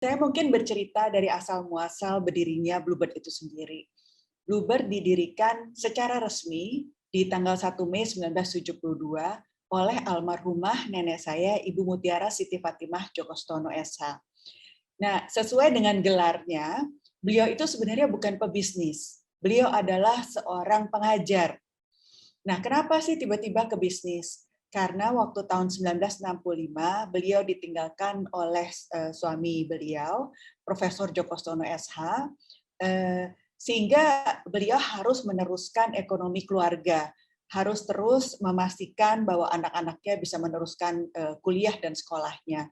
Saya mungkin bercerita dari asal-muasal berdirinya Bluebird itu sendiri. Bluebird didirikan secara resmi di tanggal 1 Mei 1972 oleh almarhumah nenek saya, Ibu Mutiara Siti Fatimah Djokostono SH. Nah, sesuai dengan gelarnya, beliau itu sebenarnya bukan pebisnis. Beliau adalah seorang pengajar. Nah, kenapa sih tiba-tiba ke bisnis? Karena waktu tahun 1965 beliau ditinggalkan oleh suami beliau, Profesor Djokostono SH, sehingga beliau harus meneruskan ekonomi keluarga, harus terus memastikan bahwa anak-anaknya bisa meneruskan kuliah dan sekolahnya.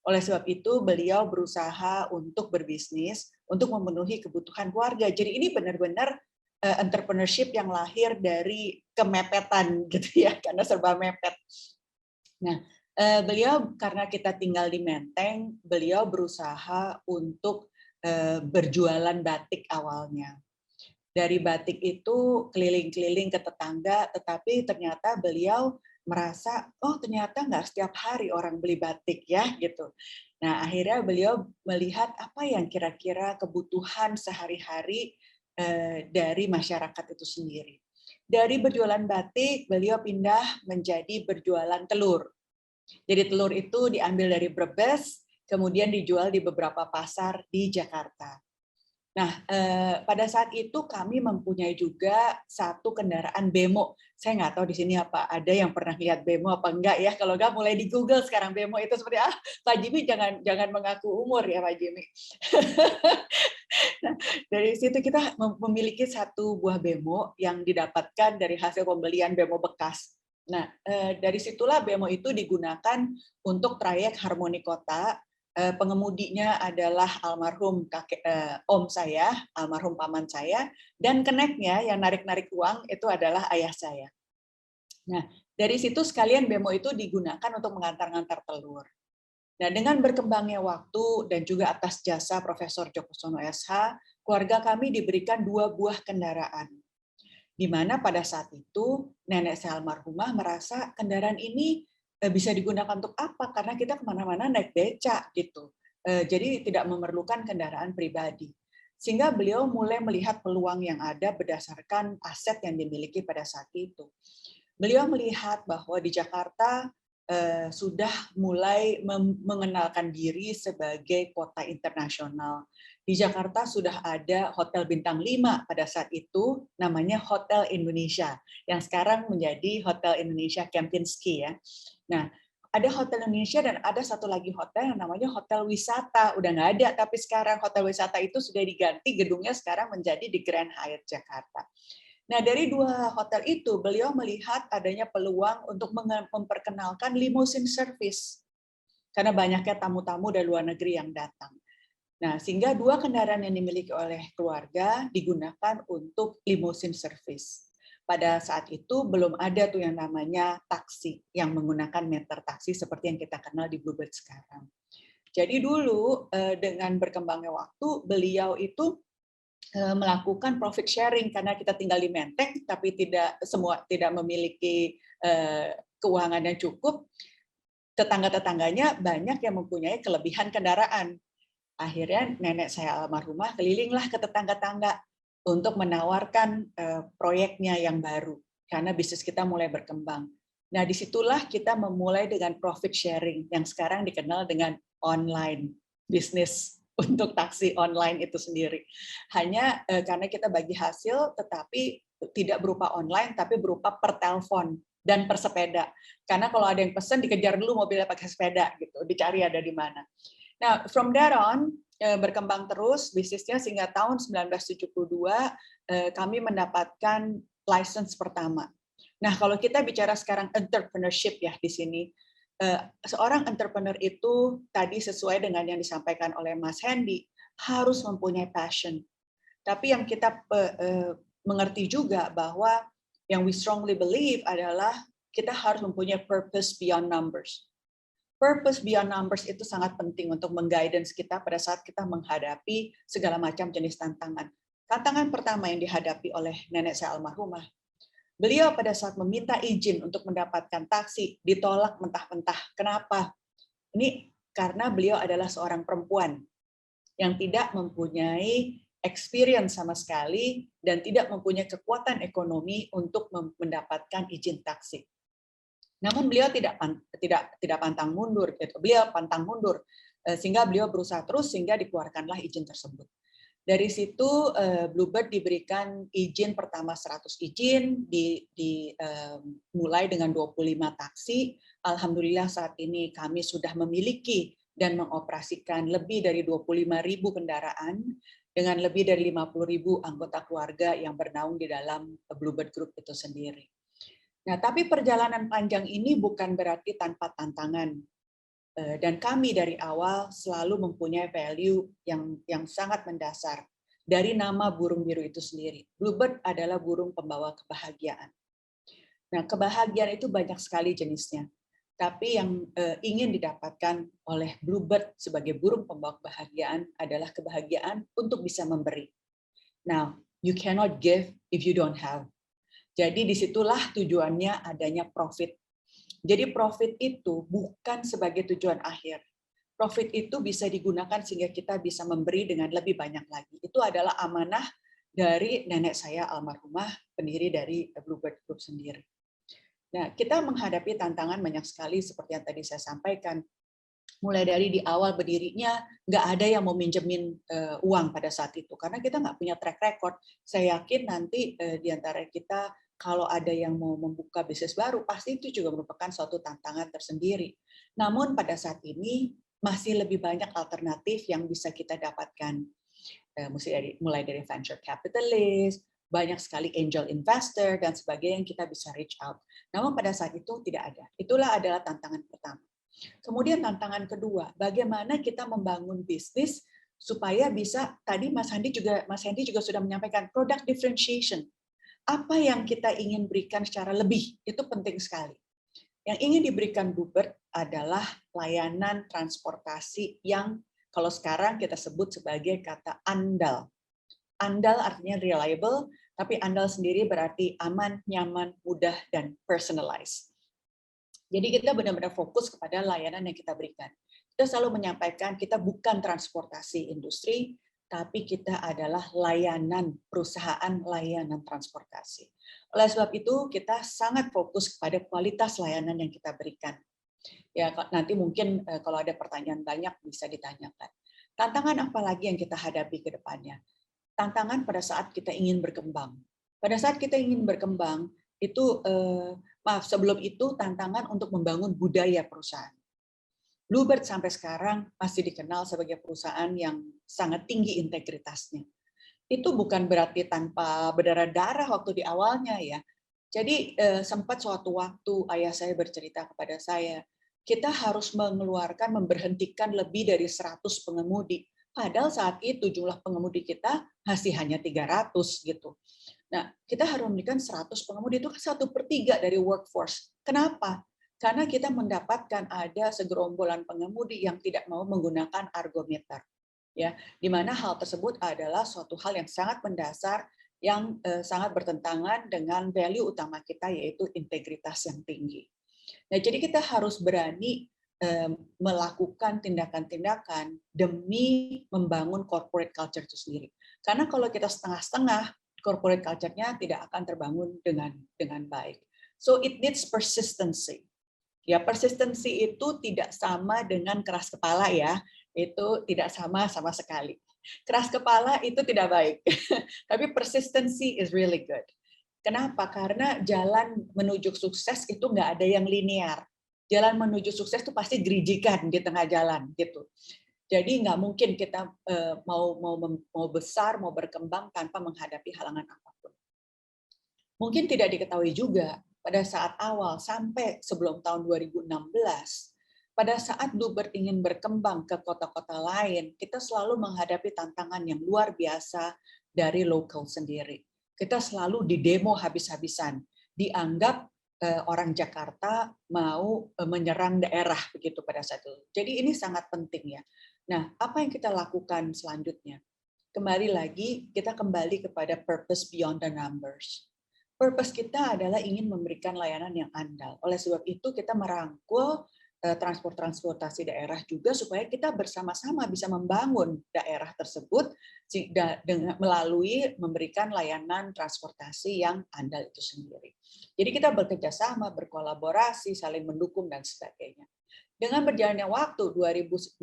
Oleh sebab itu, beliau berusaha untuk berbisnis, untuk memenuhi kebutuhan keluarga. Jadi ini benar-benar entrepreneurship yang lahir dari kemepetan gitu ya, karena serba mepet. Nah, beliau karena kita tinggal di Menteng, beliau berusaha untuk berjualan batik awalnya. Dari batik itu keliling-keliling ke tetangga, tetapi ternyata beliau merasa, oh ternyata nggak setiap hari orang beli batik ya gitu. Nah akhirnya beliau melihat apa yang kira-kira kebutuhan sehari-hari dari masyarakat itu sendiri. Dari berjualan batik, beliau pindah menjadi berjualan telur. Jadi telur itu diambil dari Brebes, kemudian dijual di beberapa pasar di Jakarta. Nah, pada saat itu kami mempunyai juga satu kendaraan bemo. Saya nggak tahu di sini apa ada yang pernah lihat bemo apa enggak ya. Kalau nggak, mulai di Google sekarang bemo itu seperti Pak Jimmy jangan mengaku umur ya Pak Jimmy. Nah, dari situ kita memiliki satu buah bemo yang didapatkan dari hasil pembelian bemo bekas. Nah, dari situlah bemo itu digunakan untuk trayek Harmoni Kota. Pengemudinya adalah almarhum om saya, almarhum paman saya, dan keneknya yang narik-narik uang itu adalah ayah saya. Nah, dari situ sekalian bemo itu digunakan untuk mengantar-ngantar telur. Nah, dengan berkembangnya waktu dan juga atas jasa Profesor Djokostono SH, keluarga kami diberikan 2 buah kendaraan. Di mana pada saat itu nenek saya almarhumah merasa kendaraan ini bisa digunakan untuk apa? Karena kita kemana-mana naik becak gitu. Jadi tidak memerlukan kendaraan pribadi. Sehingga beliau mulai melihat peluang yang ada berdasarkan aset yang dimiliki pada saat itu. Beliau melihat bahwa di Jakarta sudah mulai mengenalkan diri sebagai kota internasional. Di Jakarta sudah ada Hotel Bintang 5 pada saat itu, namanya Hotel Indonesia, yang sekarang menjadi Hotel Indonesia Kempinski ya. Nah, ada Hotel Indonesia dan ada satu lagi hotel yang namanya Hotel Wisata. Udah nggak ada, tapi sekarang Hotel Wisata itu sudah diganti, gedungnya sekarang menjadi di Grand Hyatt Jakarta. Nah, dari 2 hotel itu, beliau melihat adanya peluang untuk memperkenalkan limousine service. Karena banyaknya tamu-tamu dari luar negeri yang datang. Nah, sehingga 2 kendaraan yang dimiliki oleh keluarga digunakan untuk limousine service. Pada saat itu belum ada tuh yang namanya taksi, yang menggunakan meter taksi seperti yang kita kenal di Bluebird sekarang. Jadi dulu dengan berkembangnya waktu, beliau itu melakukan profit sharing karena kita tinggal di Menteng tapi tidak memiliki keuangan yang cukup. Tetangga-tetangganya banyak yang mempunyai kelebihan kendaraan. Akhirnya nenek saya almarhumah kelilinglah ke tetangga-tangga untuk menawarkan proyeknya yang baru karena bisnis kita mulai berkembang. Nah, disitulah kita memulai dengan profit sharing yang sekarang dikenal dengan online business untuk taksi online itu sendiri. Hanya karena kita bagi hasil, tetapi tidak berupa online, tapi berupa per telepon dan per sepeda. Karena kalau ada yang pesan, dikejar dulu mobilnya pakai sepeda, gitu, dicari ada di mana. Nah, from there on, berkembang terus bisnisnya sehingga tahun 1972 kami mendapatkan license pertama. Nah, kalau kita bicara sekarang entrepreneurship ya di sini, seorang entrepreneur itu tadi sesuai dengan yang disampaikan oleh Mas Hendy, harus mempunyai passion. Tapi yang kita mengerti juga bahwa yang we strongly believe adalah kita harus mempunyai purpose beyond numbers. Purpose beyond numbers itu sangat penting untuk mengguidance kita pada saat kita menghadapi segala macam jenis tantangan. Tantangan pertama yang dihadapi oleh nenek saya almarhumah, beliau pada saat meminta izin untuk mendapatkan taksi, ditolak mentah-mentah. Kenapa? Ini karena beliau adalah seorang perempuan. yang tidak mempunyai experience sama sekali dan tidak mempunyai kekuatan ekonomi untuk mendapatkan izin taksi. Namun beliau tidak pantang mundur, gitu. Beliau pantang mundur sehingga beliau berusaha terus sehingga dikeluarkanlah izin tersebut. Dari situ Bluebird diberikan izin pertama 100 izin, mulai dengan 25 taksi. Alhamdulillah saat ini kami sudah memiliki dan mengoperasikan lebih dari 25.000 kendaraan dengan lebih dari 50.000 anggota keluarga yang bernaung di dalam Bluebird Group itu sendiri. Nah, tapi perjalanan panjang ini bukan berarti tanpa tantangan. Dan kami dari awal selalu mempunyai value yang sangat mendasar. Dari nama burung biru itu sendiri. Bluebird adalah burung pembawa kebahagiaan. Nah, kebahagiaan itu banyak sekali jenisnya. Tapi yang ingin didapatkan oleh Bluebird sebagai burung pembawa kebahagiaan adalah kebahagiaan untuk bisa memberi. Now, you cannot give if you don't have. Jadi disitulah tujuannya adanya profit. Jadi profit itu bukan sebagai tujuan akhir. Profit itu bisa digunakan sehingga kita bisa memberi dengan lebih banyak lagi. Itu adalah amanah dari nenek saya almarhumah, pendiri dari Bluebird Group sendiri. Nah, kita menghadapi tantangan banyak sekali seperti yang tadi saya sampaikan. Mulai dari di awal berdirinya, nggak ada yang mau minjemin uang pada saat itu. Karena kita nggak punya track record. Saya yakin nanti di antara kita, kalau ada yang mau membuka bisnis baru, pasti itu juga merupakan suatu tantangan tersendiri. Namun pada saat ini, masih lebih banyak alternatif yang bisa kita dapatkan. Mulai dari venture capitalist, banyak sekali angel investor, dan sebagainya yang kita bisa reach out. Namun pada saat itu tidak ada. Itulah adalah tantangan pertama. Kemudian tantangan kedua, bagaimana kita membangun bisnis supaya bisa, tadi Mas Hendy juga sudah menyampaikan product differentiation. Apa yang kita ingin berikan secara lebih, itu penting sekali. Yang ingin diberikan Bluebird adalah layanan transportasi yang kalau sekarang kita sebut sebagai kata andal. Andal artinya reliable, tapi andal sendiri berarti aman, nyaman, mudah, dan personalized. Jadi kita benar-benar fokus kepada layanan yang kita berikan. Kita selalu menyampaikan kita bukan transportasi industri, tapi kita adalah layanan perusahaan layanan transportasi. Oleh sebab itu kita sangat fokus kepada kualitas layanan yang kita berikan. Ya, nanti mungkin kalau ada pertanyaan banyak bisa ditanyakan. Tantangan apa lagi yang kita hadapi ke depannya? Tantangan pada saat kita ingin berkembang. Pada saat kita ingin berkembang, itu sebelum itu tantangan untuk membangun budaya perusahaan. Bluebird sampai sekarang masih dikenal sebagai perusahaan yang sangat tinggi integritasnya. Itu bukan berarti tanpa berdarah-darah waktu di awalnya ya. Jadi sempat suatu waktu ayah saya bercerita kepada saya, kita harus memberhentikan lebih dari 100 pengemudi. Padahal saat itu jumlah pengemudi kita masih hanya 300 gitu. Nah, kita harus memberikan 100 pengemudi, itu kan 1/3 dari workforce. Kenapa? Karena kita mendapatkan ada segerombolan pengemudi yang tidak mau menggunakan argometer. Ya, di mana hal tersebut adalah suatu hal yang sangat mendasar, yang sangat bertentangan dengan value utama kita, yaitu integritas yang tinggi. Nah, jadi kita harus berani melakukan tindakan-tindakan demi membangun corporate culture itu sendiri. Karena kalau kita setengah-setengah, corporate culture-nya tidak akan terbangun dengan baik. So it needs persistency. Ya, persistency itu tidak sama dengan keras kepala ya. Itu tidak sama sekali. Keras kepala itu tidak baik. Tapi persistency is really good. Kenapa? Karena jalan menuju sukses itu nggak ada yang linear. Jalan menuju sukses itu pasti gerijikan di tengah jalan gitu. Jadi nggak mungkin kita mau besar, mau berkembang tanpa menghadapi halangan apapun. Mungkin tidak diketahui juga pada saat awal sampai sebelum tahun 2016, pada saat Bluebird ingin berkembang ke kota-kota lain, kita selalu menghadapi tantangan yang luar biasa dari lokal sendiri. Kita selalu didemo habis-habisan, dianggap orang Jakarta mau menyerang daerah begitu pada saat itu. Jadi ini sangat penting ya. Nah, apa yang kita lakukan selanjutnya? Kembali lagi, kita kembali kepada purpose beyond the numbers. Purpose kita adalah ingin memberikan layanan yang andal. Oleh sebab itu, kita merangkul transportasi daerah juga supaya kita bersama-sama bisa membangun daerah tersebut melalui memberikan layanan transportasi yang andal itu sendiri. Jadi kita bekerja sama, berkolaborasi, saling mendukung dan sebagainya. Dengan berjalannya waktu 2016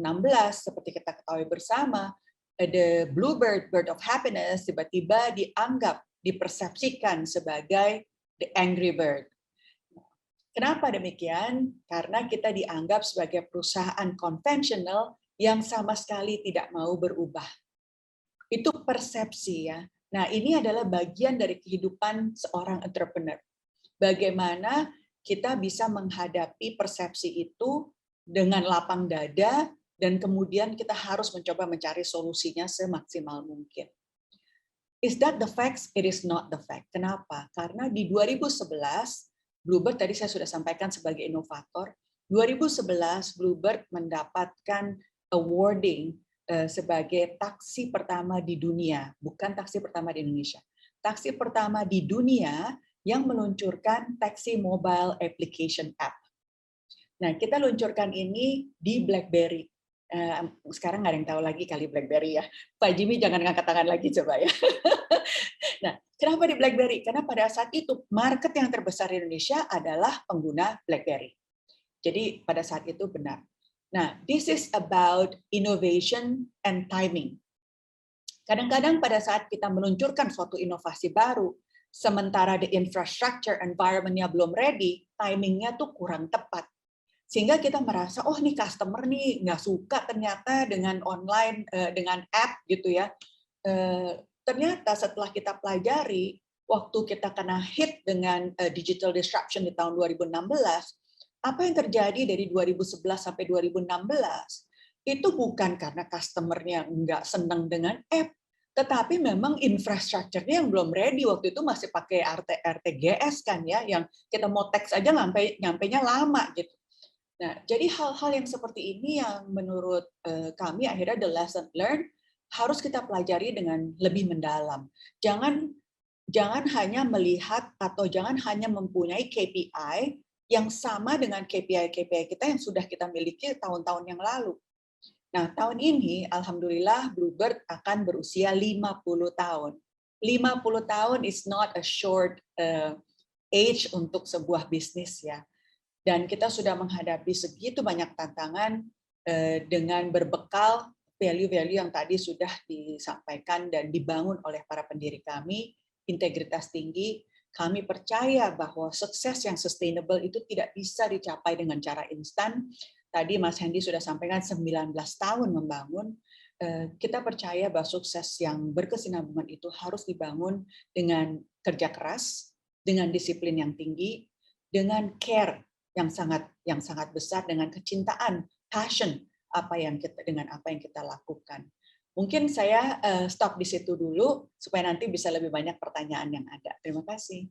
seperti kita ketahui bersama, the Bluebird Bird of Happiness tiba-tiba dianggap, dipersepsikan sebagai the angry bird. Kenapa demikian? Karena kita dianggap sebagai perusahaan konvensional yang sama sekali tidak mau berubah. Itu persepsi ya. Nah, ini adalah bagian dari kehidupan seorang entrepreneur. Bagaimana kita bisa menghadapi persepsi itu dengan lapang dada dan kemudian kita harus mencoba mencari solusinya semaksimal mungkin. Is that the fact? It is not the fact. Kenapa? Karena di 2011 Bluebird tadi saya sudah sampaikan sebagai inovator. 2011 Bluebird mendapatkan awarding sebagai taksi pertama di dunia, bukan taksi pertama di Indonesia. Taksi pertama di dunia yang meluncurkan taksi mobile application app. Nah, kita luncurkan ini di BlackBerry. Sekarang nggak ada yang tahu lagi kali BlackBerry ya. Pak Jimmy jangan ngangkat tangan lagi coba ya. Nah, kenapa di BlackBerry? Karena pada saat itu market yang terbesar di Indonesia adalah pengguna BlackBerry. Jadi pada saat itu benar. Nah, this is about innovation and timing. Kadang-kadang pada saat kita meluncurkan suatu inovasi baru, sementara the infrastructure environment-nya belum ready, timing-nya tuh kurang tepat. Sehingga kita merasa, oh nih customer nih nggak suka ternyata dengan online, dengan app gitu ya. Ternyata setelah kita pelajari, waktu kita kena hit dengan digital disruption di tahun 2016, apa yang terjadi dari 2011 sampai 2016, itu bukan karena customer-nya nggak senang dengan app, tetapi memang infrastrukturnya yang belum ready. Waktu itu masih pakai RTGS kan ya, yang kita mau teks aja nyampe-nya lama gitu. Nah, jadi hal-hal yang seperti ini yang menurut kami akhirnya the lesson learned harus kita pelajari dengan lebih mendalam. Jangan hanya melihat atau jangan hanya mempunyai KPI yang sama dengan KPI kita yang sudah kita miliki tahun-tahun yang lalu. Nah, tahun ini alhamdulillah Bluebird akan berusia 50 tahun. 50 tahun is not a short age untuk sebuah bisnis ya. Dan kita sudah menghadapi segitu banyak tantangan dengan berbekal value-value yang tadi sudah disampaikan dan dibangun oleh para pendiri kami, integritas tinggi. Kami percaya bahwa sukses yang sustainable itu tidak bisa dicapai dengan cara instan. Tadi Mas Hendy sudah sampaikan 19 tahun membangun. Kita percaya bahwa sukses yang berkesinambungan itu harus dibangun dengan kerja keras, dengan disiplin yang tinggi, dengan care yang sangat besar, dengan kecintaan, passion dengan apa yang kita lakukan. Mungkin saya stop di situ dulu supaya nanti bisa lebih banyak pertanyaan yang ada. Terima kasih.